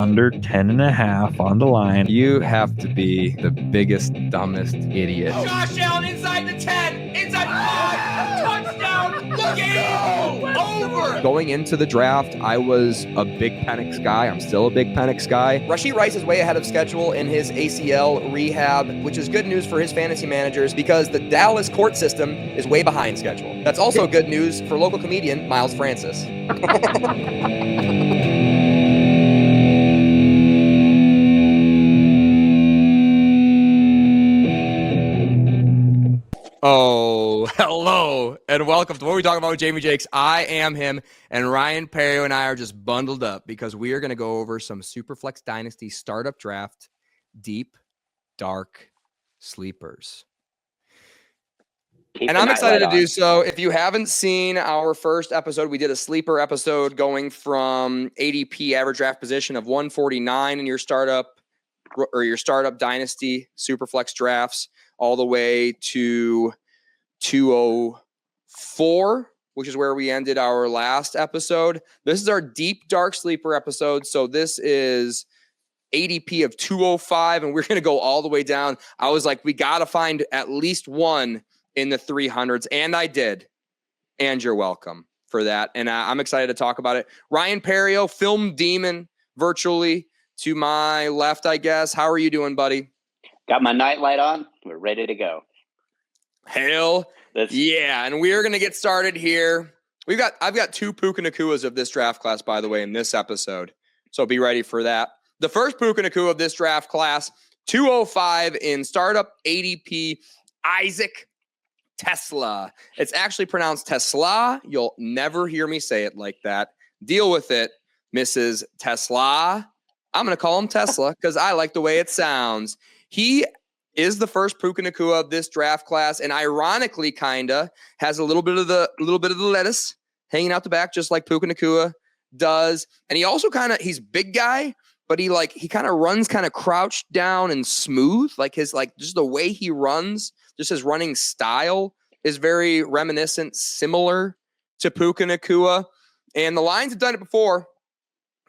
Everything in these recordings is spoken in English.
under 10.5 on the line. You have to be the biggest, dumbest idiot. Josh Allen inside the 10, inside the 5, touchdown, game over. Going into the draft, I was a big Penix guy. I'm still a big Penix guy. Rashee Rice is way ahead of schedule in his ACL rehab, which is good news for his fantasy managers because the Dallas court system is way behind schedule. That's also good news for local comedian Miles Francis. Oh, hello, and welcome to What We Talk About with Jamie Jakes. I am him, and Ryan Perrio and I are just bundled up because we are going to go over some Superflex Dynasty startup draft, deep, dark sleepers. And I'm excited to do so. If you haven't seen our first episode, we did a sleeper episode going from ADP average draft position of 149 in your startup Dynasty Superflex drafts all the way to 204, which is where we ended our last episode. This is our deep dark sleeper episode. So this is ADP of 205, and we're going to go all the way down. I was like, we got to find at least one in the 300s, and I did. And you're welcome for that. And I'm excited to talk about it. Ryan Perrio, film demon, virtually to my left, I guess. How are you doing, buddy? Got my nightlight on. We're ready to go. Hell yeah. And we're going to get started here. I've got two Puka Nakuas of this draft class, by the way, in this episode. So be ready for that. The first Puka Nakua of this draft class, 205 in startup ADP, Isaac Tesla. It's actually pronounced Tesla. You'll never hear me say it like that. Deal with it, Mrs. Tesla. I'm going to call him Tesla because I like the way it sounds. He is the first Puka Nakua of this draft class, and ironically, kinda has a little bit of the lettuce hanging out the back, just like Puka Nakua does. And he also he's big guy, but he kind of runs kind of crouched down and smooth, just the way he runs, just his running style is very reminiscent, similar to Puka Nakua. And the Lions have done it before.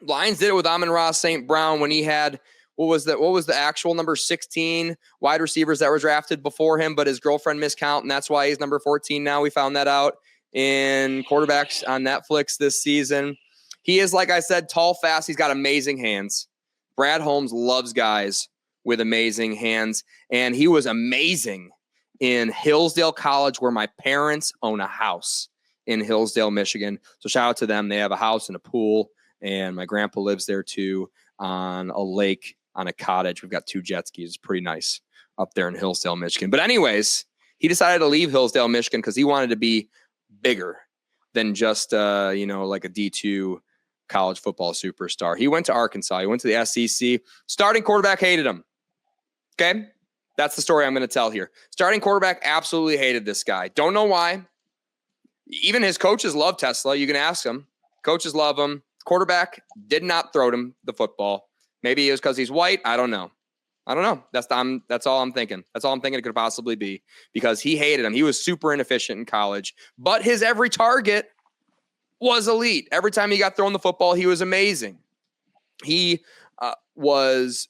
Lions did it with Amon-Ra St. Brown when he had. What was the actual number 16 wide receivers that were drafted before him, but his girlfriend miscount, and that's why he's number 14 now. We found that out in quarterbacks on Netflix this season. He is, like I said, tall, fast. He's got amazing hands. Brad Holmes loves guys with amazing hands, and he was amazing in Hillsdale College, where my parents own a house in Hillsdale, Michigan. So shout out to them. They have a house and a pool, and my grandpa lives there too on a lake. On a cottage. We've got 2 jet skis. It's pretty nice up there in Hillsdale, Michigan. But anyways, he decided to leave Hillsdale, Michigan because he wanted to be bigger than just, like a D2 college football superstar. He went to Arkansas. He went to the SEC. Starting quarterback hated him. Okay? That's the story I'm going to tell here. Starting quarterback absolutely hated this guy. Don't know why. Even his coaches love Tesla. You can ask him. Coaches love him. Quarterback did not throw him the football. Maybe it was because he's white. I don't know. That's all I'm thinking. That's all I'm thinking it could possibly be because he hated him. He was super inefficient in college, but his every target was elite. Every time he got thrown the football, he was amazing. He was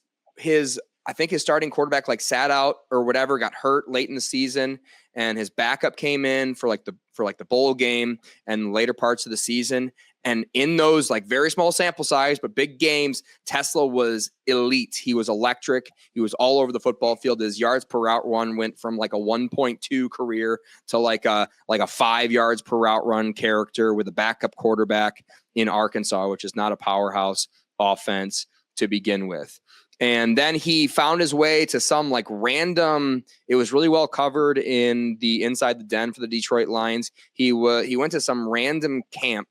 I think his starting quarterback sat out or whatever, got hurt late in the season, and his backup came in for the bowl game and later parts of the season. And in those very small sample size, but big games, Tesla was elite. He was electric. He was all over the football field. His yards per route run went from a 1.2 career to a 5 yards per route run character with a backup quarterback in Arkansas, which is not a powerhouse offense to begin with. And then he found his way to some random, it was really well covered in the Inside the Den for the Detroit Lions. He went to some random camp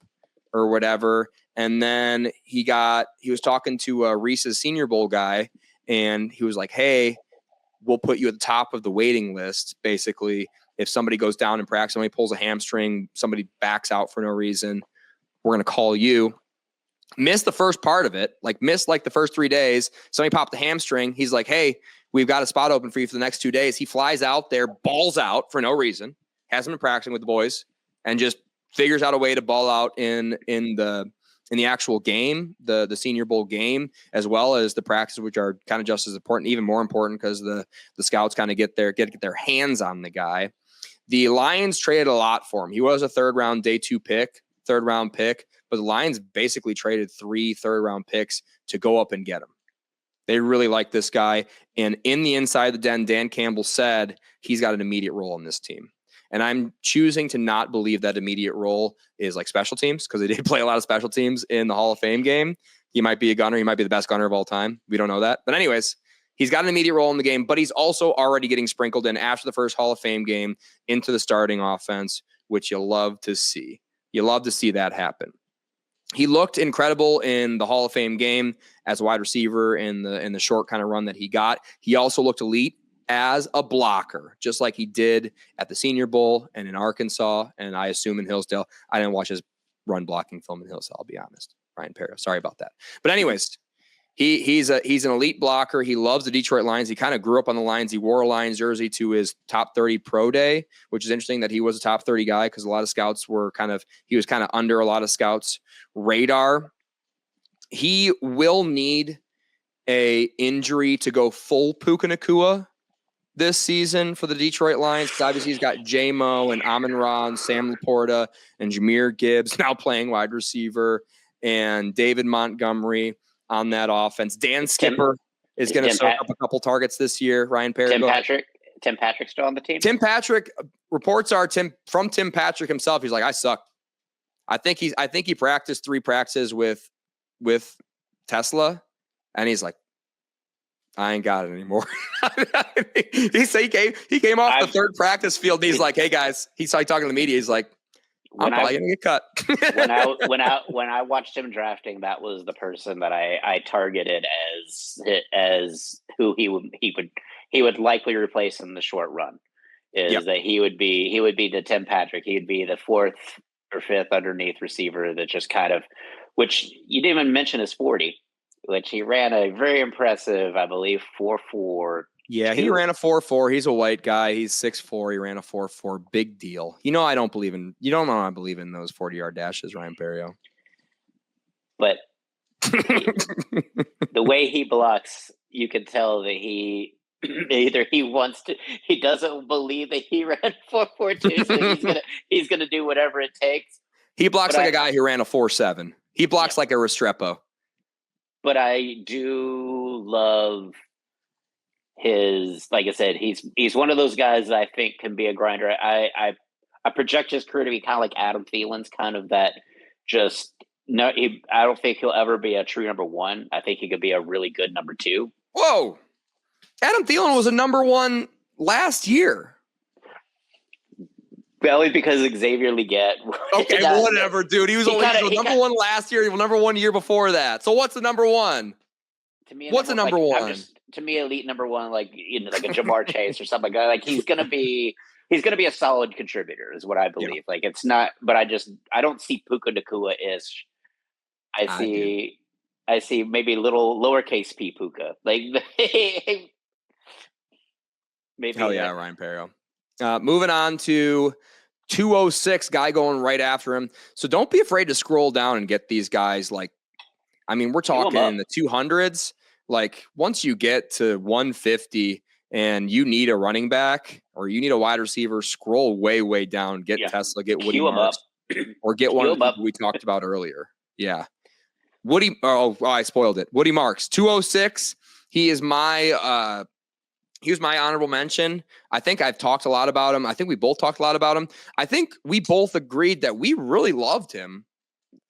or whatever. And then he was talking to Reese's Senior Bowl guy, and he was like, hey, we'll put you at the top of the waiting list. Basically, if somebody goes down in practice, somebody pulls a hamstring, somebody backs out for no reason, we're going to call you. Missed the first part of it, missed the first 3 days. Somebody popped the hamstring. He's like, hey, we've got a spot open for you for the next 2 days. He flies out there, balls out for no reason, hasn't been practicing with the boys, and just figures out a way to ball out in the in the actual game, the Senior Bowl game, as well as the practices, which are kind of just as important, even more important because the scouts kind of get their hands on the guy. The Lions traded a lot for him. He was a third round pick, but the Lions basically traded 3 third-round picks to go up and get him. They really like this guy. And in the Inside the Den, Dan Campbell said he's got an immediate role on this team. And I'm choosing to not believe that immediate role is like special teams, because they did play a lot of special teams in the Hall of Fame game. He might be a gunner. He might be the best gunner of all time. We don't know that. But anyways, he's got an immediate role in the game, but he's also already getting sprinkled in after the first Hall of Fame game into the starting offense, which you love to see. You love to see that happen. He looked incredible in the Hall of Fame game as a wide receiver in the short kind of run that he got. He also looked elite as a blocker, just like he did at the Senior Bowl and in Arkansas, and I assume in Hillsdale. I didn't watch his run blocking film in Hillsdale, I'll be honest. Ryan Perrio, sorry about that. But anyways, he's an elite blocker. He loves the Detroit Lions. He kind of grew up on the Lions. He wore a Lions jersey to his top 30 pro day, which is interesting that he was a top 30 guy, because a lot of scouts he was kind of under a lot of scouts' radar. He will need a injury to go full Puka Nacua this season for the Detroit Lions, because obviously he's got J-Mo and Amon-Ra and Sam Laporta and Jahmyr Gibbs now playing wide receiver, and David Montgomery on that offense. Dan Skipper is going to soak up a couple targets this year. Ryan Perry. Tim Patrick still on the team? Tim Patrick, reports are Tim Patrick himself. He's like, I suck. I think he practiced 3 practices with Tesla, and he's like, I ain't got it anymore. he came off the third practice field. And he's like, hey guys, he started talking to the media. He's like, I'm probably gonna get cut. when I watched him drafting, that was the person that I targeted as who he would likely replace in the short run. That he would be the Tim Patrick. He would be the 4th or 5th underneath receiver that just kind of, which you didn't even mention his 40, which he ran a very impressive, I believe, 4.4. Yeah, he ran a 4.4. He's a white guy. He's 6'4". He ran a 4.4. Big deal. You know, I don't believe in those 40-yard dashes, Ryan Perrio. But the way he blocks, you can tell that he doesn't believe that he ran 4.42, so he's gonna do whatever it takes. He blocks a guy who ran a 4.7. He blocks like a Restrepo. But I do love his, like I said, he's one of those guys that I think can be a grinder. I project his career to be kind of like Adam Thielen's, kind of that just no. I don't think he'll ever be a true number 1. I think he could be a really good number 2. Whoa, Adam Thielen was a number 1 last year. Only because Xavier Legette. Okay, whatever, dude. He was number 1 last year. He was number 1 year before that. So what's the number 1? To me, what's the number 1? To me, elite number 1, like like a Jamar Chase or something like that. Like he's gonna be a solid contributor, is what I believe. Yeah. Like it's not, but I don't see Puka Nacua-ish. I see maybe little lowercase p Puka. Like maybe. Hell yeah, Ryan Perrio. Moving on to 206, guy going right after him. So don't be afraid to scroll down and get these guys. Like, I mean, we're talking in the 200s. Like, once you get to 150 and you need a running back or you need a wide receiver, scroll way, way down. Get Tesla, get Woody Marks, or get one of the people we talked about earlier. Yeah. Woody. Oh, I spoiled it. Woody Marks, 206. He was my honorable mention. I think I've talked a lot about him. I think we both talked a lot about him. I think we both agreed that we really loved him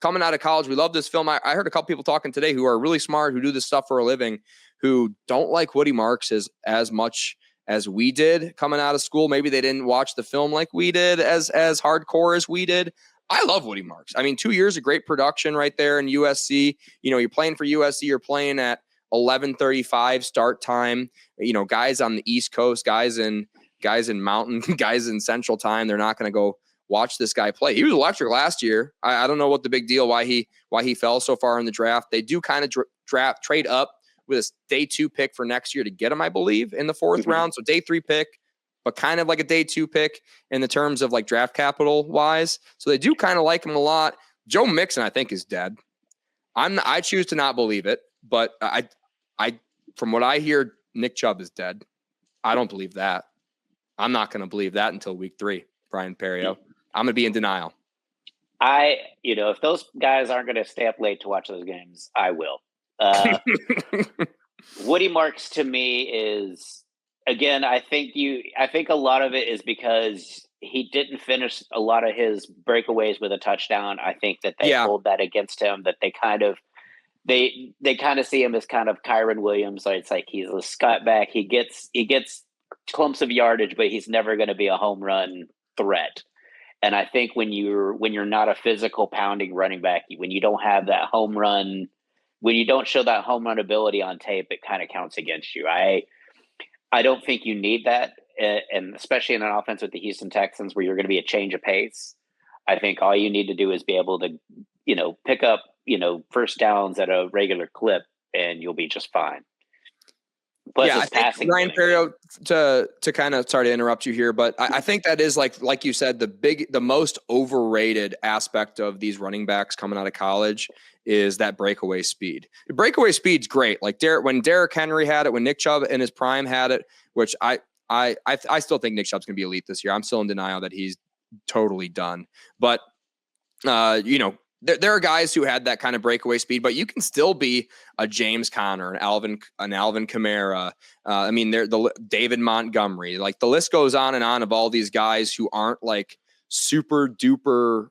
coming out of college. We loved this film. I heard a couple people talking today who are really smart, who do this stuff for a living, who don't like Woody Marks as much as we did coming out of school. Maybe they didn't watch the film like we did, as hardcore as we did. I love Woody Marks. I mean, 2 years of great production right there in USC. You know, you're playing for USC. You're playing at 11:35 start time. You know, guys on the East Coast, guys in Mountain, guys in Central Time. They're not going to go watch this guy play. He was electric last year. I don't know what the big deal, why he fell so far in the draft. They do kind of trade up with a day 2 pick for next year to get him, I believe, in the 4th round. So day 3 pick, but kind of like a day 2 pick in the terms of like draft capital wise. So they do kind of like him a lot. Joe Mixon, I think, is dead. I choose to not believe it, but I from what I hear, Nick Chubb is dead. I don't believe that. I'm not going to believe that until week 3, Brian Perrio. I'm going to be in denial. If those guys aren't going to stay up late to watch those games, I will. Woody Marks to me is, again, I think a lot of it is because he didn't finish a lot of his breakaways with a touchdown. I think that they hold that against him, that they kind of see him as kind of Kyron Williams. So it's like he's a scut-back. He gets clumps of yardage, but he's never going to be a home run threat. And I think when you're not a physical pounding running back, when you don't have that home run, when you don't show that home run ability on tape, it kind of counts against you. I don't think you need that, and especially in an offense with the Houston Texans where you're going to be a change of pace. I think all you need to do is be able to, pick up, first downs at a regular clip, and you'll be just fine. Plus, I think Ryan Perrio, to kind of sorry to interrupt you here, but I think that is like you said, the most overrated aspect of these running backs coming out of college is that breakaway speed. The breakaway speed's great. Like when Derrick Henry had it, when Nick Chubb in his prime had it, which I still think Nick Chubb's gonna be elite this year. I'm still in denial that he's totally done. But there are guys who had that kind of breakaway speed, but you can still be a James Conner, an Alvin Kamara. The David Montgomery. Like the list goes on and on of all these guys who aren't like super duper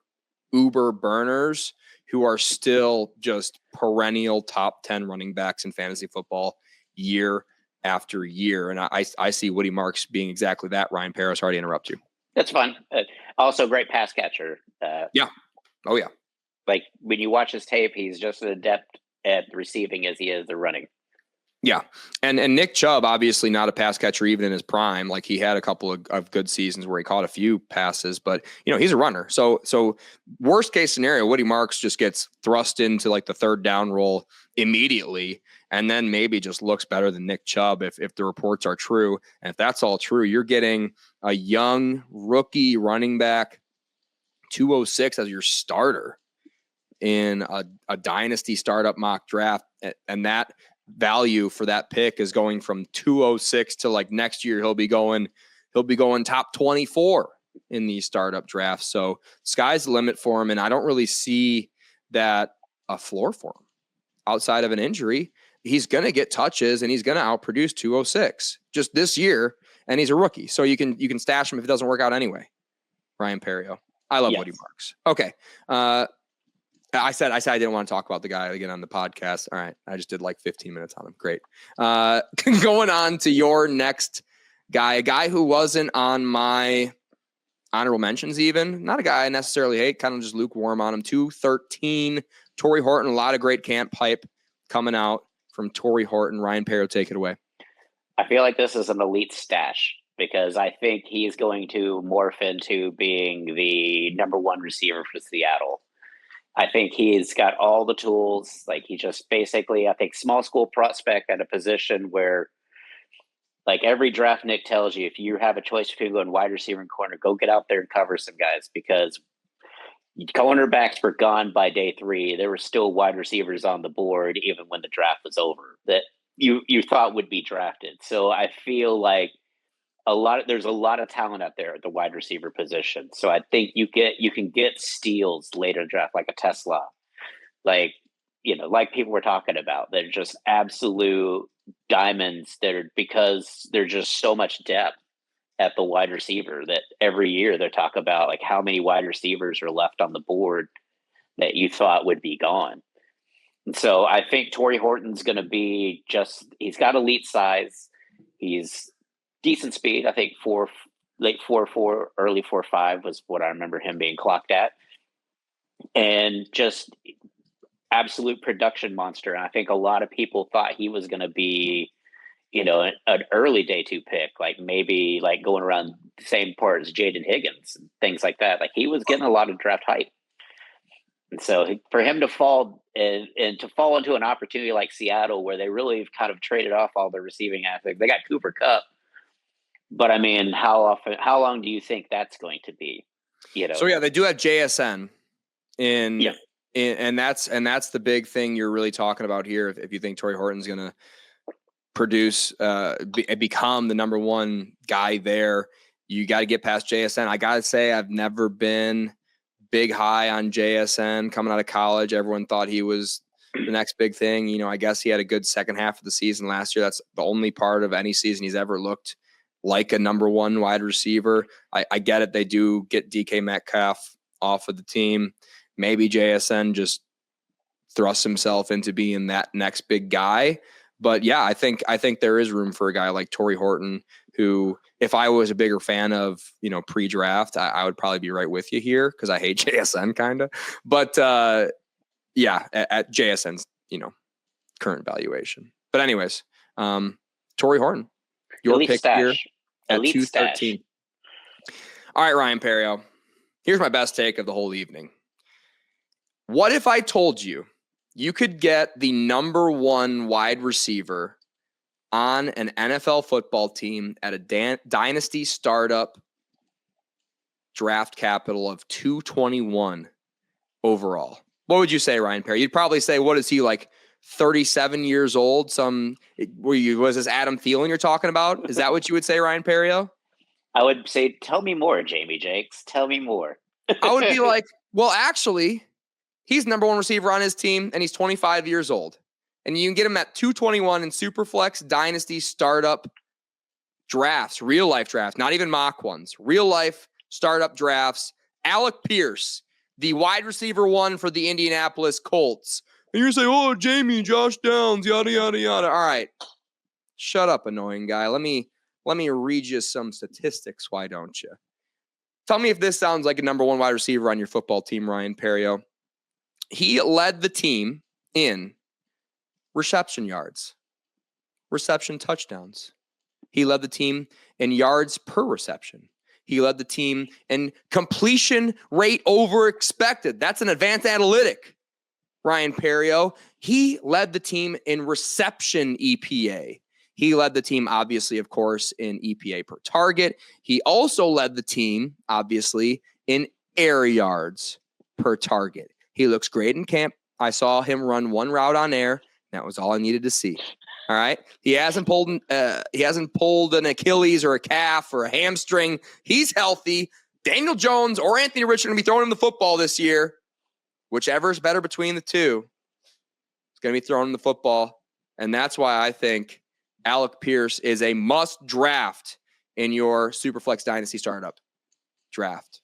uber burners, who are still just perennial top 10 running backs in fantasy football year after year. And I see Woody Marks being exactly that. Ryan Perrio, sorry to interrupt you. That's fun. Also, great pass catcher. Yeah. Oh, yeah. Like when you watch his tape, he's just as adept at receiving as he is the running. Yeah. And Nick Chubb, obviously not a pass catcher even in his prime. Like he had a couple of good seasons where he caught a few passes, but he's a runner. So worst case scenario, Woody Marks just gets thrust into like the third down role immediately, and then maybe just looks better than Nick Chubb if the reports are true. And if that's all true, you're getting a young rookie running back 206 as your starter in a dynasty startup mock draft, and that value for that pick is going from 206 to like next year he'll be going top 24 in these startup drafts. So sky's the limit for him, and I don't really see that a floor for him outside of an injury. He's going to get touches and he's going to outproduce 206 just this year, and he's a rookie, so you can stash him if it doesn't work out anyway. Ryan Perrio. I love Woody Marks. Okay. I said I didn't want to talk about the guy again on the podcast. All right. I just did like 15 minutes on him. Great. Going on to your next guy, a guy who wasn't on my honorable mentions even. Not a guy I necessarily hate, kind of just lukewarm on him. 213, Torrey Horton. A lot of great camp hype coming out from Torrey Horton. Ryan Perrio, take it away. I feel like this is an elite stash because I think he's going to morph into being the number one receiver for Seattle. I think he's got all the tools. Like he just basically, I think, small school prospect at a position where, like every draft Nick tells you, if you have a choice between going wide receiver and corner, go get out there and cover some guys, because cornerbacks were gone by day 3. There were still wide receivers on the board even when the draft was over that you thought would be drafted. So I feel like there's a lot of talent out there at the wide receiver position. So I think you can get steals later in the draft, like a Tesla, like people were talking about. They're just absolute diamonds because there's just so much depth at the wide receiver that every year they talk about like how many wide receivers are left on the board that you thought would be gone. And so I think Torrey Horton's going to be he's got elite size. He's decent speed. I think late 4.4, early 4.5 was what I remember him being clocked at, and just absolute production monster. And I think a lot of people thought he was going to be, an early day 2 pick, like maybe like going around the same part as Jaden Higgins and things like that. Like he was getting a lot of draft hype. And so for him to fall and to fall into an opportunity like Seattle, where they really have kind of traded off all their receiving aspects, they got Cooper Kupp. But I mean, how long do you think that's going to be? So yeah, they do have JSN in And that's the big thing you're really talking about here. If you think Torrey Horton's going to produce, become the number one guy there, you got to get past JSN. I got to say, I've never been big high on JSN coming out of college. Everyone thought he was the next big thing. You know, I guess he had a good second half of the season last year. That's the only part of any season he's ever looked like a number one wide receiver. I get it. They do get DK Metcalf off of the team. Maybe JSN just thrusts himself into being that next big guy. But yeah, I think there is room for a guy like Torrey Horton, who, if I was a bigger fan of, you know, pre-draft, I would probably be right with you here because I hate JSN kind of. But yeah, at JSN's, you know, current valuation. But anyways, Torrey Horton, your Elite pick stash. here at Elite 213. stash. All right, Ryan Perrio, here's my best take of the whole evening. What if I told you you could get the number one wide receiver on an NFL football team at a Dynasty startup draft capital of 221 overall? What would you say, Ryan Perry? You'd probably say, what is he, like 37 years old? Was this Adam Thielen you're talking about? Is that what you would say, Ryan Perrio? I would say, tell me more, Jamie Jakes. Tell me more. I would be like, well, actually, he's number one receiver on his team, and he's 25 years old. And you can get him at 221 in Superflex Dynasty startup drafts, real life drafts, not even mock ones, real life startup drafts. Alec Pierce, the wide receiver one for the Indianapolis Colts. And you're saying, oh, Jamie, Josh Downs, yada, yada, yada. All right. Shut up, annoying guy. Let me read you some statistics. Why don't you? Tell me if this sounds like a number one wide receiver on your football team, Ryan Perrio. He led the team in reception yards, reception touchdowns. He led the team in yards per reception. He led the team in completion rate over expected. That's an advanced analytic, Ryan Perrio. He led the team in reception EPA. He led the team, obviously, of course, in EPA per target. He also led the team, obviously, in air yards per target. He looks great in camp. I saw him run one route on air. That was all I needed to see. All right. He hasn't pulled an Achilles or a calf or a hamstring. He's healthy. Daniel Jones or Anthony Richardson are going to be throwing him the football this year. Whichever is better between the two is going to be throwing him the football. And that's why I think Alec Pierce is a must draft in your Superflex Dynasty startup draft.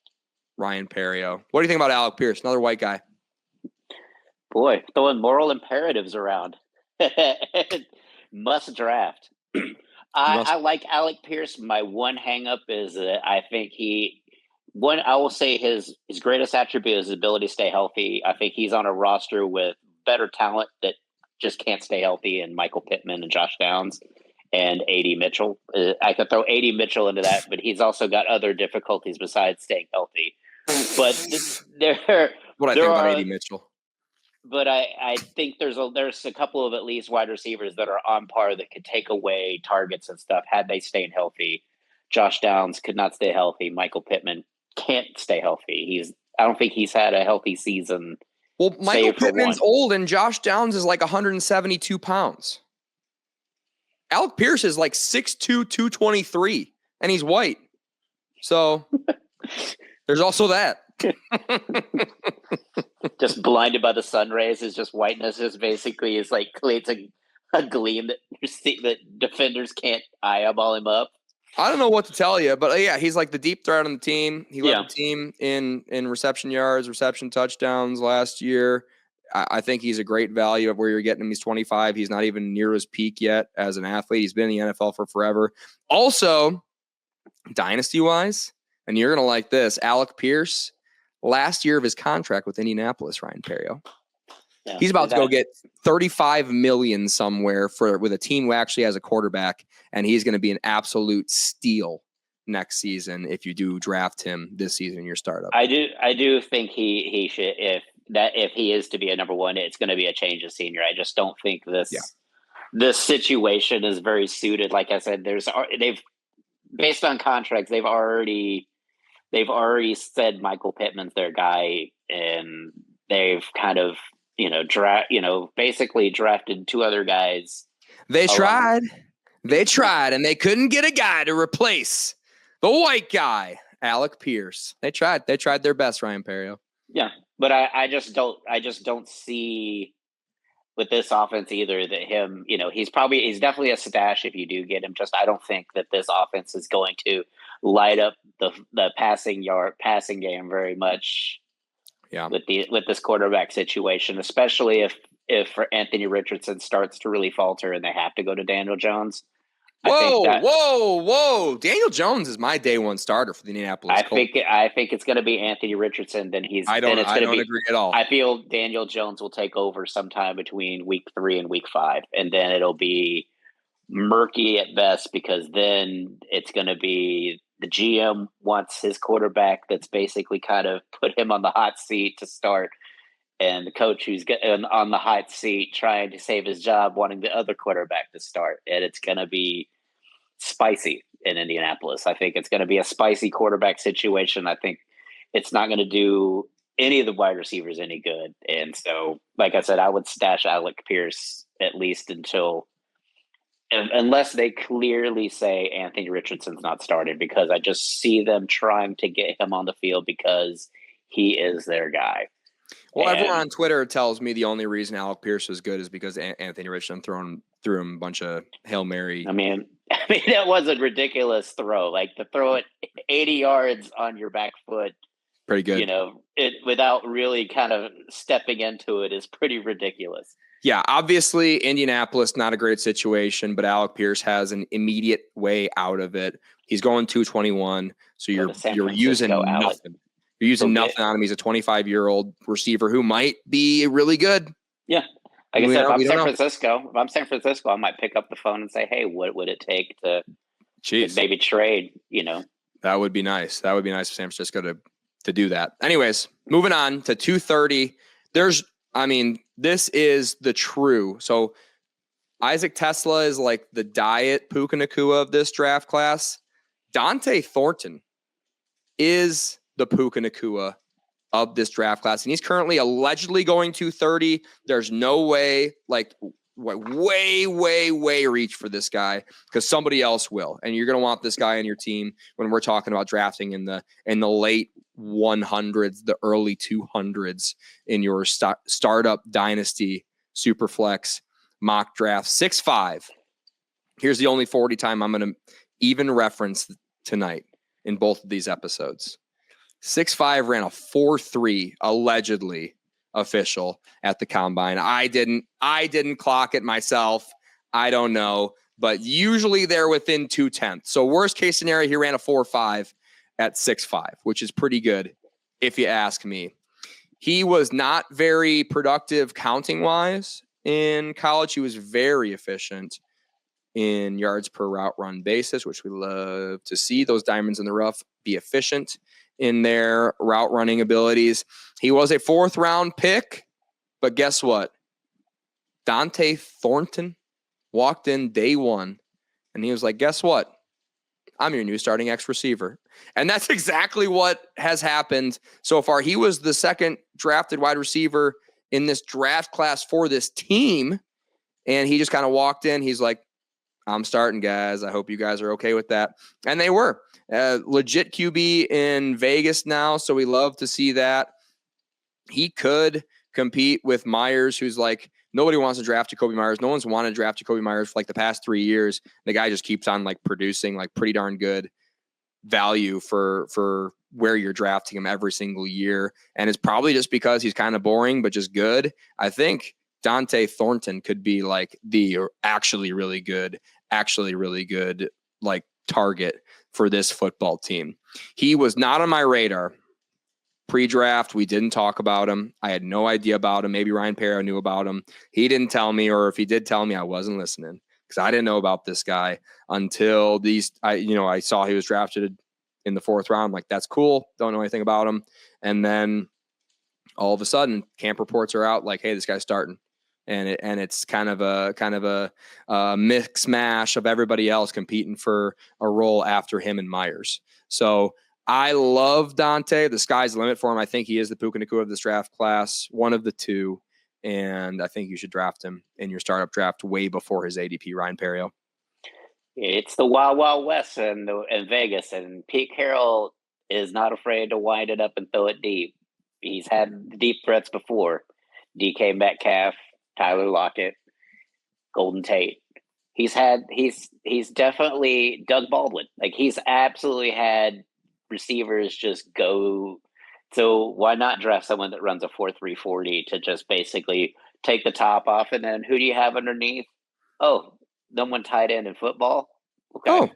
Ryan Perrio. What do you think about Alec Pierce? Another white guy. Boy, throwing moral imperatives around. Must draft. I like Alec Pierce. My one hang up is that I think I will say his greatest attribute is his ability to stay healthy. I think he's on a roster with better talent that just can't stay healthy, and Michael Pittman and Josh Downs and A.D. Mitchell. I could throw A.D. Mitchell into that, but he's also got other difficulties besides staying healthy. But think about A.D. Mitchell. But I think there's a couple of at least wide receivers that are on par that could take away targets and stuff had they stayed healthy. Josh Downs could not stay healthy. Michael Pittman can't stay healthy. I don't think he's had a healthy season. Well, Michael Pittman's old and Josh Downs is like 172 pounds. Alec Pierce is like 6'2", 223, and he's white. So there's also that. Just blinded by the sun rays, is just whiteness is basically is like creates a gleam that defenders can't eyeball him up. I don't know what to tell you, but yeah, he's like the deep threat on the team. He led the team in reception yards, reception touchdowns last year. I think he's a great value of where you're getting him. He's 25. He's not even near his peak yet as an athlete. He's been in the NFL for forever. Also, dynasty-wise, and you're going to like this, Alec Pierce, last year of his contract with Indianapolis, Ryan Perrio. Yeah, he's about to go get $35 million somewhere with a team who actually has a quarterback, and he's going to be an absolute steal next season if you do draft him this season in your startup. I do think he should, if he is to be a number one, it's going to be a change of senior. I just don't think this situation is very suited. Like I said, they've based on contracts, they've already said Michael Pittman's their guy, and they've kind of, basically drafted 2 other guys. They tried. They Yeah. tried, and they couldn't get a guy to replace the white guy, Alec Pierce. They tried. They tried their best, Ryan Perrio. Yeah, but I just don't see with this offense either that him, he's definitely a stash if you do get him. Just I don't think that this offense is going to light up the passing game very much. Yeah. With this quarterback situation, especially if Anthony Richardson starts to really falter and they have to go to Daniel Jones. Whoa! Daniel Jones is my day one starter for the Indianapolis Colts. I think it's going to be Anthony Richardson. I don't agree at all. I feel Daniel Jones will take over sometime between week 3 and week 5, and then it'll be murky at best because then it's going to be the GM wants his quarterback that's basically kind of put him on the hot seat to start, and the coach who's on the hot seat trying to save his job wanting the other quarterback to start, and it's going to be spicy in Indianapolis. I think it's going to be a spicy quarterback situation. I think it's not going to do any of the wide receivers any good, and so, like I said, I would stash Alec Pierce at least unless they clearly say Anthony Richardson's not started, because I just see them trying to get him on the field because he is their guy. Well, everyone on Twitter tells me the only reason Alec Pierce was good is because Anthony Richardson threw him a bunch of Hail Mary. I mean, that was a ridiculous throw. Like, to throw it 80 yards on your back foot, pretty good. It without really kind of stepping into it is pretty ridiculous. Yeah, obviously Indianapolis, not a great situation, but Alec Pierce has an immediate way out of it. He's going 221, so you're using nothing. You're using nothing on him. He's a 25-year-old receiver who might be really good. Yeah. Like I said, if I'm San Francisco, I might pick up the phone and say, hey, what would it take to maybe trade, That would be nice. That would be nice for San Francisco to do that. Anyways, moving on to 230. This is the true. So Isaac Tesla is like the diet Puka Nacua of this draft class. Dante Thornton is the Puka Nacua of this draft class. And he's currently allegedly going 230. There's no way, way reach for this guy, because somebody else will. And you're going to want this guy on your team when we're talking about drafting in the late 100s, the early 200s in your startup dynasty superflex mock draft. 6'5". Here's the only 40 time I'm going to even reference tonight in both of these episodes. 6'5", ran a 4.3, allegedly official at the combine. I didn't clock it myself. I don't know, but usually they're within 2/10. So worst case scenario, he ran a 4.5 at 6'5", which is pretty good if you ask me. He was not very productive counting wise in college. He was very efficient in yards per route run basis, which we love to see. Those diamonds in the rough be efficient in their route running abilities. He was a 4th round pick, but guess what? Dante Thornton walked in day one and he was like, guess what? I'm your new starting X receiver. And that's exactly what has happened so far. He was the second drafted wide receiver in this draft class for this team. And he just kind of walked in. He's like, I'm starting, guys. I hope you guys are okay with that. And they were. Legit QB in Vegas now, so we love to see that. He could compete with Myers, who's like, nobody wants to draft Jacoby Myers. No one's wanted to draft Jacoby Myers for like the past 3 years. The guy just keeps on like producing like pretty darn good value for where you're drafting him every single year. And it's probably just because he's kind of boring, but just good. I think Dante Thornton could be like the actually really good like target for this football team. He was not on my radar pre-draft. We didn't talk about him. I had no idea about him. Maybe Ryan Perrio knew about him. He didn't tell me, or if he did tell me, I wasn't listening, because I didn't know about this guy until I saw he was drafted in the 4th round. I'm like, that's cool. Don't know anything about him. And then all of a sudden camp reports are out like, hey, this guy's starting. And it's kind of a mix mash of everybody else competing for a role after him and Myers. So I love Dante. The sky's the limit for him. I think he is the Puka Nacua of this draft class, one of the two. And I think you should draft him in your startup draft way before his ADP, Ryan Perrio. It's the Wild Wild West in Vegas, and Pete Carroll is not afraid to wind it up and throw it deep. He's had deep threats before. DK Metcalf, Tyler Lockett, Golden Tate. He's definitely Doug Baldwin. Like, he's absolutely had receivers just go. So why not draft someone that runs a 4.3 40 to just basically take the top off, and then who do you have underneath? Oh, number one tight end in football. Okay. Oh,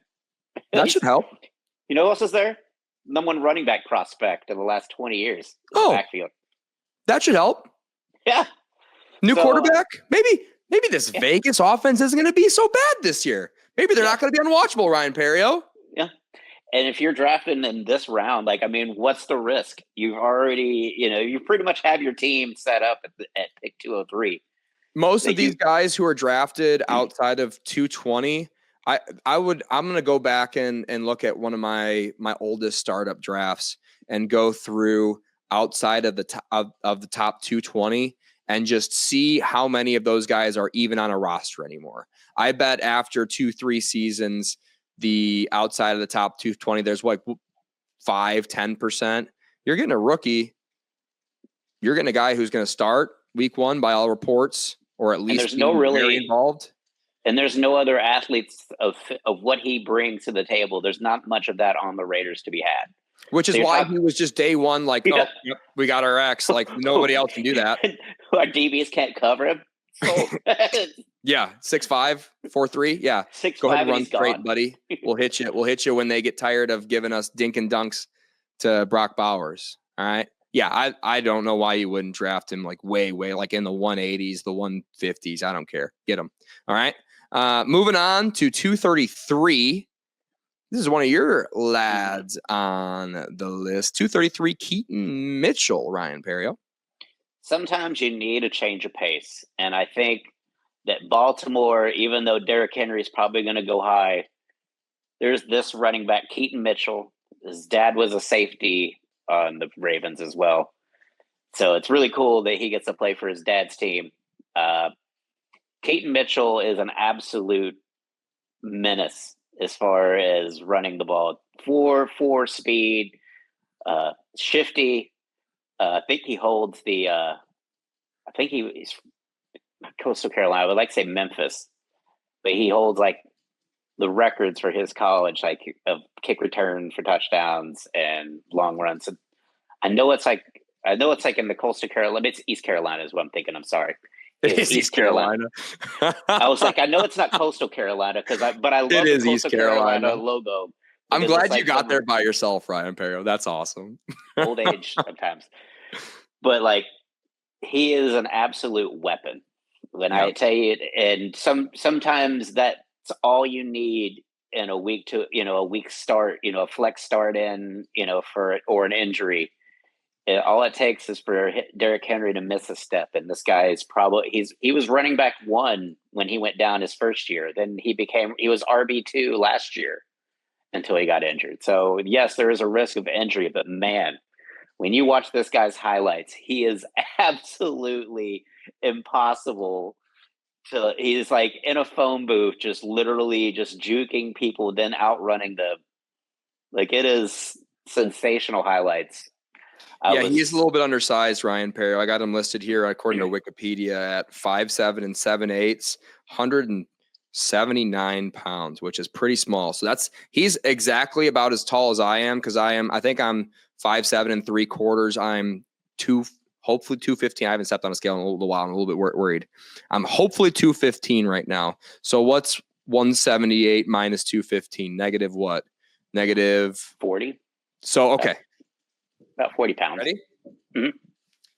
that should help. You know who else is there? Number one running back prospect in the last 20 years. Oh, backfield. That should help. Yeah. New quarterback. Maybe this Vegas offense isn't going to be so bad this year. Maybe they're not going to be unwatchable, Ryan Perrio. Yeah. And if you're drafting in this round, like, I mean, what's the risk? You've already, you pretty much have your team set up at pick 203. Most of these guys who are drafted outside of 220, I'm going to go back and look at one of my oldest startup drafts and go through outside of the top 220 and just see how many of those guys are even on a roster anymore. I bet after 2-3 seasons, the outside of the top 220, there's like 5-10%. You're getting a rookie. You're getting a guy who's going to start week 1 by all reports, or at least there's no really involved. And there's no other athletes of what he brings to the table. There's not much of that on the Raiders to be had. Which is why he was just day one, like, yep, we got our X. Like, nobody else can do that. Our DBs can't cover him. So. Yeah, 6'5", 4'3". Yeah, 6'5", go ahead and run straight, buddy. We'll hit you. We'll hit you when they get tired of giving us dink and dunks to Brock Bowers. All right. Yeah, I don't know why you wouldn't draft him like way, like in the 180s, the 150s. I don't care. Get him. All right. Moving on to 233. This is one of your lads on the list. 233, Keaton Mitchell, Ryan Perrio. Sometimes you need a change of pace. And I think that Baltimore, even though Derrick Henry is probably going to go high, there's this running back, Keaton Mitchell. His dad was a safety on the Ravens as well. So it's really cool that he gets to play for his dad's team. Keaton Mitchell is an absolute menace as far as running the ball. 4.4 speed, shifty. I think he holds the I think he's Coastal Carolina. I would like to say Memphis, but he holds like the records for his college, like of kick return for touchdowns and long runs. And I know it's like in the Coastal Carolina. It's East Carolina is what I'm thinking. I'm sorry. It's East Carolina. I was like, I know it's not Coastal Carolina but I love the Coastal East Carolina logo. I'm glad you got there by yourself, Ryan Perrio. That's awesome. Old age sometimes. But like, he is an absolute weapon. When I tell you, and sometimes that's all you need in a week start, a flex start in, or an injury. All it takes is for Derrick Henry to miss a step, and this guy is he was running back 1 when he went down his first year. Then he was RB2 last year until he got injured. So yes, there is a risk of injury, but man, when you watch this guy's highlights, he is absolutely impossible. He's like in a phone booth, just literally just juking people, then outrunning them. Like, it is sensational highlights. He's a little bit undersized, Ryan Perrio. I got him listed here according to Wikipedia at 5'7" and 7/8", 179 pounds, which is pretty small. So he's exactly about as tall as I am, because I think I'm 5'7" 3/4. I'm hopefully 215. I haven't stepped on a scale in a little while. I'm a little bit worried. I'm hopefully 215 right now. So what's 178 minus 215? Negative what? Negative 40. So, okay. About 40 pounds. Ready? Mm-hmm.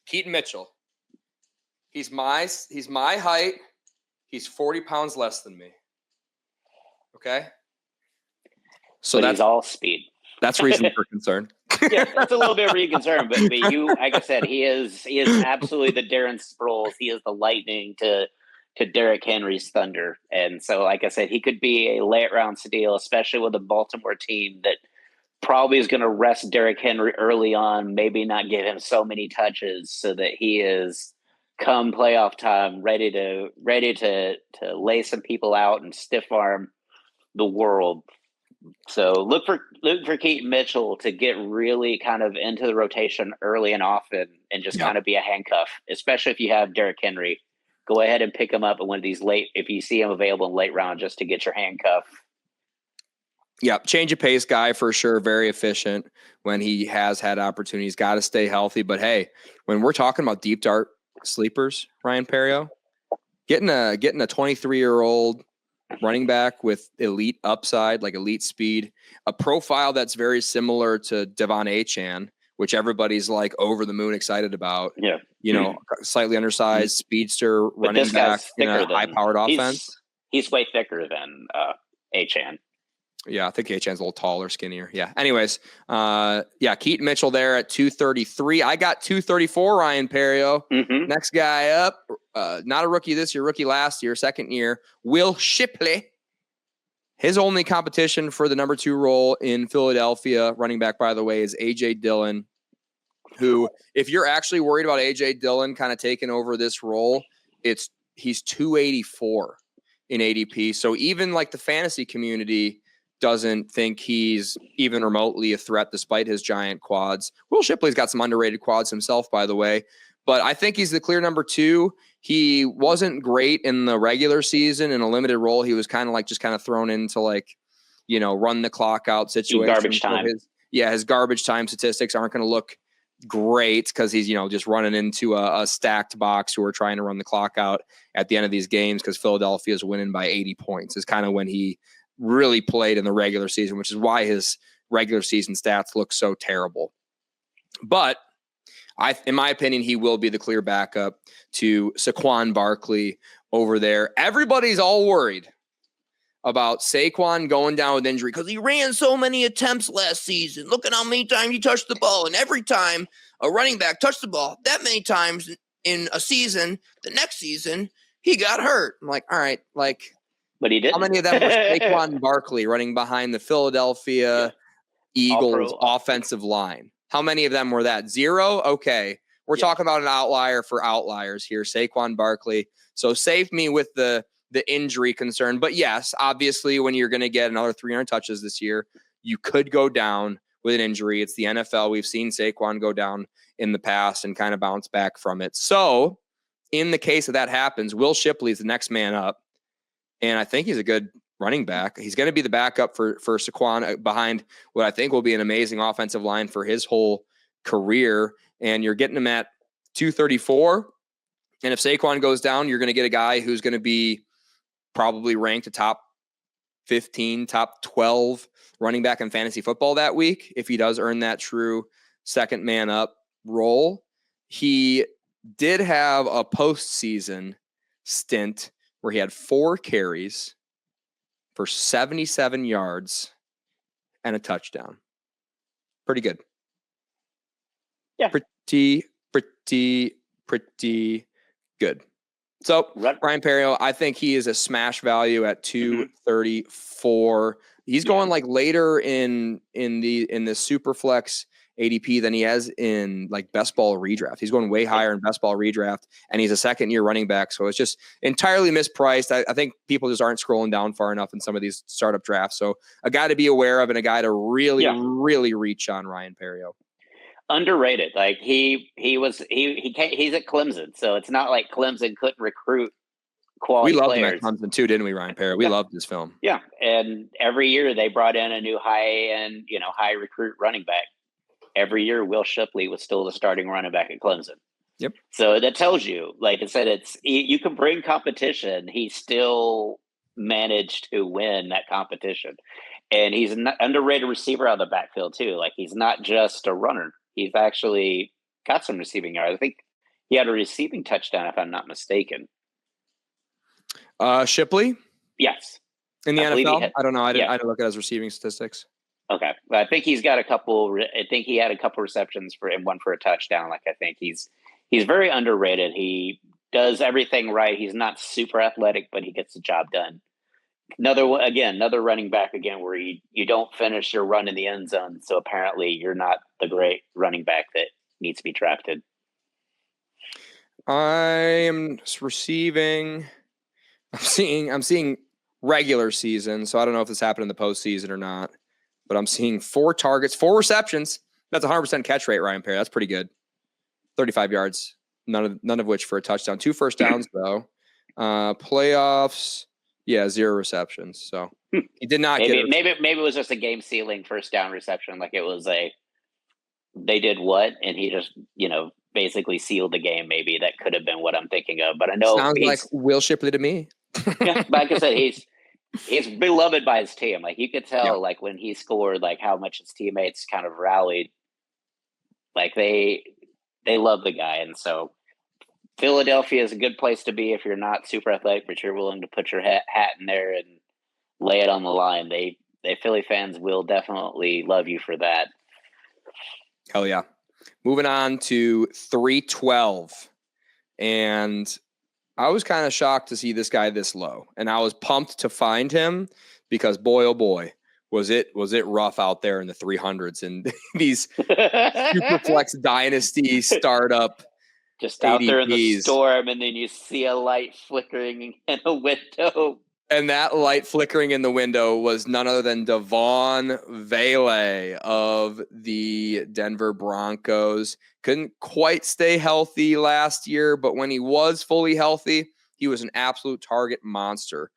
Keaton Mitchell. He's my height. He's 40 pounds less than me. Okay. So but he's all speed. That's reason for concern. Yeah, that's a little bit of concern, but you, like I said, he is absolutely the Darren Sproles. He is the lightning to Derrick Henry's thunder. And so, like I said, he could be a late round steal, especially with a Baltimore team that probably is going to rest Derrick Henry early on, maybe not give him so many touches so that he is come playoff time ready to lay some people out and stiff arm the world. So look for Keaton Mitchell to get really kind of into the rotation early and often and just kind of be a handcuff, especially if you have Derrick Henry. Go ahead and pick him up in one of these late, if you see him available in late round, just to get your handcuff. Yeah, change of pace guy for sure. Very efficient when he has had opportunities. Got to stay healthy. But hey, when we're talking about deep dart sleepers, Ryan Perrio, getting a 23-year-old running back with elite upside, like elite speed, a profile that's very similar to Devon Achane, which everybody's like over the moon excited about. Yeah, slightly undersized speedster running back in a high-powered offense. He's way thicker than Achane. Yeah, I think Achane's a little taller, skinnier. Yeah. Anyways, Keaton Mitchell there at 233. I got 234, Ryan Perrio. Mm-hmm. Next guy up, not a rookie this year, rookie last year, second year, Will Shipley. His only competition for the number 2 role in Philadelphia, running back, by the way, is A.J. Dillon, who, if you're actually worried about A.J. Dillon kind of taking over this role, he's 284 in ADP. So even like the fantasy community doesn't think he's even remotely a threat despite his giant quads. Will Shipley's got some underrated quads himself, by the way, but I think he's the clear number 2. He wasn't great in the regular season in a limited role. He was kind of thrown into run the clock out situation. Garbage time. His garbage time statistics aren't going to look great because he's, just running into a stacked box who are trying to run the clock out at the end of these games because Philadelphia is winning by 80 points is kind of when he really played in the regular season, which is why his regular season stats look so terrible. But in my opinion, he will be the clear backup to Saquon Barkley over there. Everybody's all worried about Saquon going down with injury because he ran so many attempts last season. Look at how many times he touched the ball. And every time a running back touched the ball that many times in a season, the next season, he got hurt. I'm like, all right, but he didn't. How many of them were Saquon Barkley running behind the Philadelphia Eagles offensive line? How many of them were that? 0? Okay. We're talking about an outlier for outliers here, Saquon Barkley. So save me with the injury concern. But yes, obviously, when you're going to get another 300 touches this year, you could go down with an injury. It's the NFL. We've seen Saquon go down in the past and kind of bounce back from it. So in the case of that happens, Will Shipley is the next man up. And I think he's a good running back. He's going to be the backup for Saquon behind what I think will be an amazing offensive line for his whole career. And you're getting him at 234. And if Saquon goes down, you're going to get a guy who's going to be probably ranked a top 15, top 12 running back in fantasy football that week if he does earn that true second man up role. He did have a postseason stint where he had 4 carries for 77 yards and a touchdown. Pretty good. Yeah. Pretty good. So Ryan Perrio, I think he is a smash value at 234. He's going like later in the super flex ADP than he has in like best ball redraft. He's going way higher in best ball redraft, and he's a second-year running back. So it's just entirely mispriced. I think people just aren't scrolling down far enough in some of these startup drafts. So a guy to be aware of and a guy to really reach on, Ryan Perrio. Underrated. Like he's at Clemson, so it's not like Clemson couldn't recruit quality players. We loved him at Clemson too, didn't we, Ryan Perrio? We loved this film. Yeah, and every year they brought in a new high-end, high recruit running back. Every year, Will Shipley was still the starting running back at Clemson. Yep. So that tells you, like I said, you can bring competition. He still managed to win that competition, and he's an underrated receiver out of the backfield too. Like he's not just a runner; he's actually got some receiving yards. I think he had a receiving touchdown, if I'm not mistaken. Shipley? Yes. In the NFL? I don't know. I didn't look at his receiving statistics. Okay. But I think he's got a couple. I think he had a couple receptions and one for a touchdown. Like I think he's very underrated. He does everything right. He's not super athletic, but he gets the job done. Another one again, another running back again where you don't finish your run in the end zone. So apparently you're not the great running back that needs to be drafted. I am receiving. I'm seeing regular season, so I don't know if this happened in the postseason or not. But I'm seeing 4 targets, 4 receptions. That's 100% catch rate, Ryan Perry. That's pretty good. 35 yards, none of which for a touchdown. 2 first downs though. Playoffs, 0 receptions. So he did not maybe, get. Maybe it was just a game sealing first down reception. Like it was they did what, and he just basically sealed the game. Maybe that could have been what I'm thinking of. But I know Sounds like Will Shipley to me. Yeah, like I said, he's beloved by his team. Like you could tell, like when he scored, like how much his teammates kind of rallied. Like they love the guy, and so Philadelphia is a good place to be if you're not super athletic, but you're willing to put your hat in there and lay it on the line. They Philly fans will definitely love you for that. Hell yeah. Moving on to 312. And I was kind of shocked to see this guy this low. And I was pumped to find him because boy, oh boy, was it rough out there in the 300s and these Superflex Dynasty startup. Just out there in the ADPs. storm, and then you see a light flickering in a window. And that light flickering in the window was none other than Devon Vele of the Denver Broncos. Couldn't quite stay healthy last year, but when he was fully healthy, he was an absolute target monster.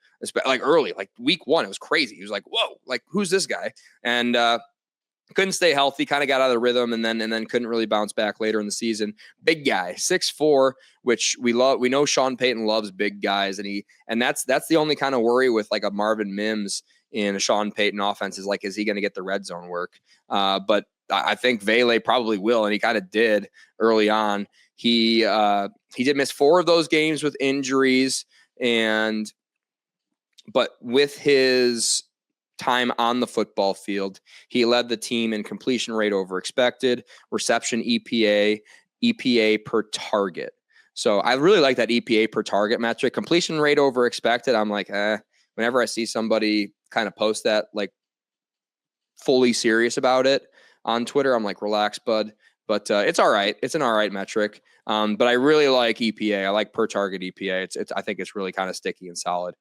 Like early, like week 1, it was crazy. He was like, whoa, like who's this guy? And couldn't stay healthy, kind of got out of the rhythm, and then couldn't really bounce back later in the season. Big guy, 6'4", which we love. We know Sean Payton loves big guys, and that's the only kind of worry with like a Marvin Mims in a Sean Payton offense is like, is he going to get the red zone work? But I think Vele probably will, and he kind of did early on. He did miss 4 of those games with injuries, but with his time on the football field, he led the team in completion rate over expected, reception EPA per target. So I really like that EPA per target metric. Completion rate over expected, I'm like, whenever I see somebody kind of post that, like fully serious about it on Twitter, I'm like, relax, bud. But it's all right. It's an all right metric. But I really like EPA. I like per target EPA. I think it's really kind of sticky and solid.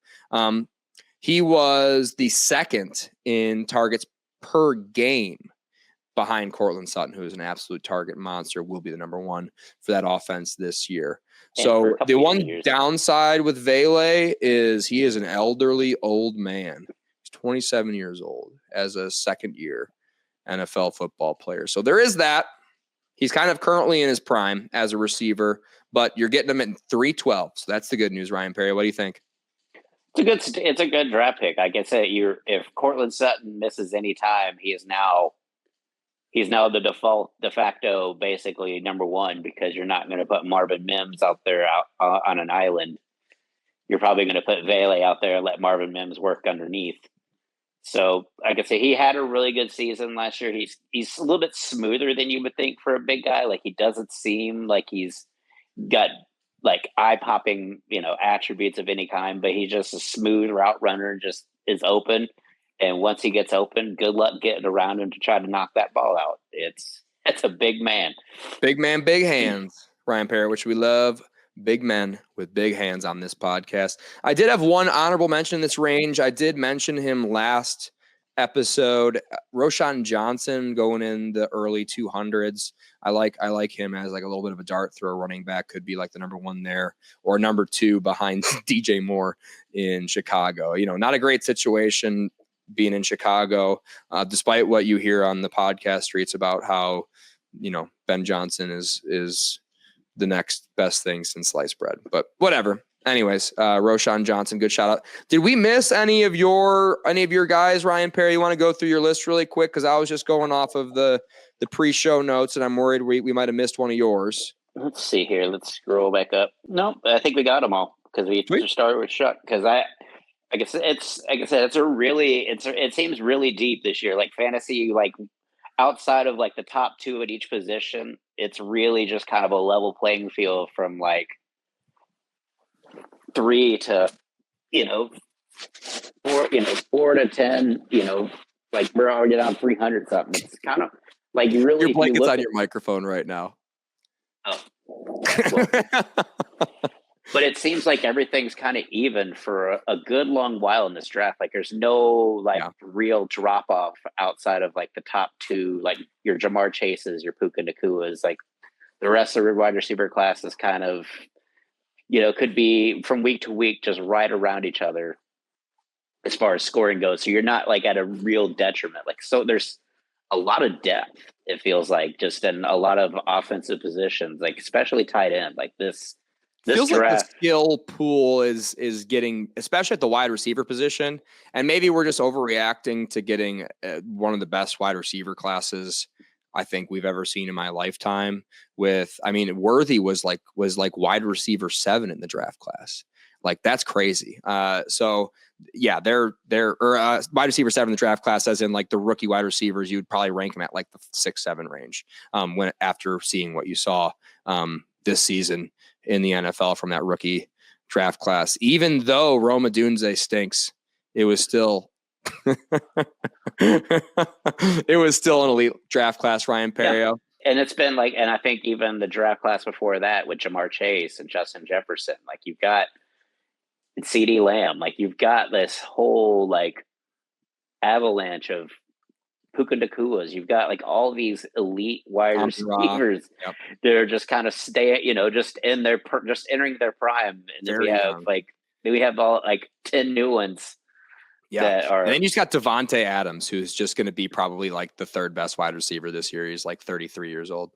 He was the second in targets per game behind Cortland Sutton, who is an absolute target monster, will be the number 1 for that offense this year. So the one downside with Vele is he is an elderly old man. He's 27 years old as a second-year NFL football player. So there is that. He's kind of currently in his prime as a receiver, but you're getting him at 312. So that's the good news, Ryan Perry. What do you think? It's a good draft pick. I guess if Cortland Sutton misses any time, he's now the de facto basically number 1 because you're not going to put Marvin Mims out there on an island. You're probably going to put Vele out there and let Marvin Mims work underneath. So I could say he had a really good season last year. He's a little bit smoother than you would think for a big guy. Like he doesn't seem like he's got like eye-popping, attributes of any kind, but he's just a smooth route runner and just is open. And once he gets open, good luck getting around him to try to knock that ball out. It's a big man. Big man, big hands, Ryan Perry, which we love. Big men with big hands on this podcast. I did have one honorable mention in this range. I did mention him last episode. Roschon Johnson going in the early 200s. I like him as like a little bit of a dart throw running back. Could be like the number 1 there or number 2 behind DJ Moore in Chicago. Not a great situation being in Chicago, despite what you hear on the podcast streets about how, Ben Johnson is the next best thing since sliced bread, but whatever. Anyways, Roschon Johnson, good shout out. Did we miss any of your guys, Ryan Perry? You want to go through your list really quick? Cause I was just going off of the pre-show notes and I'm worried we might've missed one of yours. Let's see here. Let's scroll back up. Nope. I think we got them all because we just started with Chuck. Cause I guess it seems really deep this year. Like fantasy, like outside of like the top 2 at each position, it's really just kind of a level playing field from like 3 to 4 to 10, like we're already down 300 something. It's kind of like you really, Your if you blanket's look on at, your microphone right now. oh, well, but it seems like everything's kind of even for a good long while in this draft. Like there's no real drop off outside of like the top two, like your Jamar Chases, your Puka Nakuas. Like the rest of the wide receiver class is kind of, could be from week to week just right around each other as far as scoring goes. So you're not like at a real detriment. Like, so there's a lot of depth, it feels like, just in a lot of offensive positions, like especially tight end. Like this Feels draft, like the skill pool is getting, especially at the wide receiver position, and maybe we're just overreacting to getting one of the best wide receiver classes I think we've ever seen in my lifetime. Worthy was like wide receiver 7 in the draft class. Like that's crazy. So yeah, they're wide receiver 7 in the draft class, as in like the rookie wide receivers. You would probably rank them at like the 6-7 range. When after seeing what you saw this season in the NFL from that rookie draft class, even though Roma Dunze stinks, it was still it was still an elite draft class, Ryan Perrio. Yeah. And it's been like, and I think even the draft class before that with Jamar Chase and Justin Jefferson, like you've got CeeDee Lamb, like you've got this whole like avalanche of Puka Nakuas. You've got like all these elite wide receivers. Yep. They're just kind of just in their just entering their prime, and then we have all like 10 new ones. Yeah, and then you just got Devontae Adams, who's just going to be probably like the 3rd best wide receiver this year. He's like 33 years old,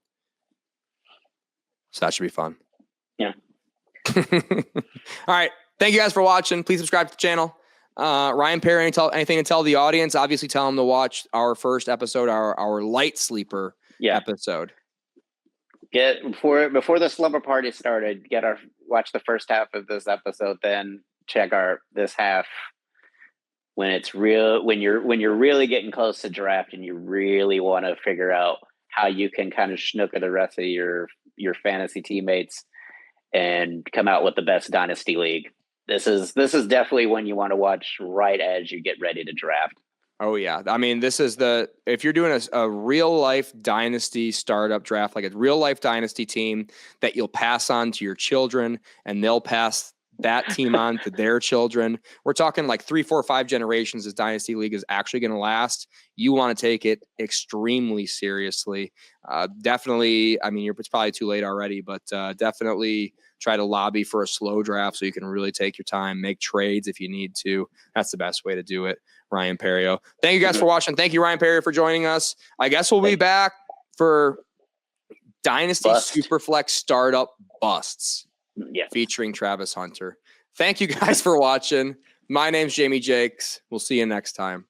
so that should be fun. Yeah. All right. Thank you guys for watching. Please subscribe to the channel. Ryan Perry, anything to tell the audience? Obviously, tell them to watch our first episode, our light sleeper episode. Get before the slumber party started. Watch the first half of this episode, then check this half when it's real. When you're really getting close to draft and you really want to figure out how you can kind of snooker the rest of your fantasy teammates and come out with the best dynasty league. This is definitely when you want to watch right as you get ready to draft. Oh yeah. I mean, this is if you're doing a real life dynasty startup draft, like a real life dynasty team that you'll pass on to your children and they'll pass that team on to their children. We're talking like 3, 4, 5 generations this dynasty league is actually going to last. You want to take it extremely seriously. Definitely. I mean, it's probably too late already, but definitely try to lobby for a slow draft so you can really take your time, make trades if you need to. That's the best way to do it. Ryan Perrio. Thank you guys for watching. Thank you, Ryan Perrio, for joining us. I guess we'll be back for Dynasty Superflex Startup Busts featuring Travis Hunter. Thank you guys for watching. My name's Jamie Jakes. We'll see you next time.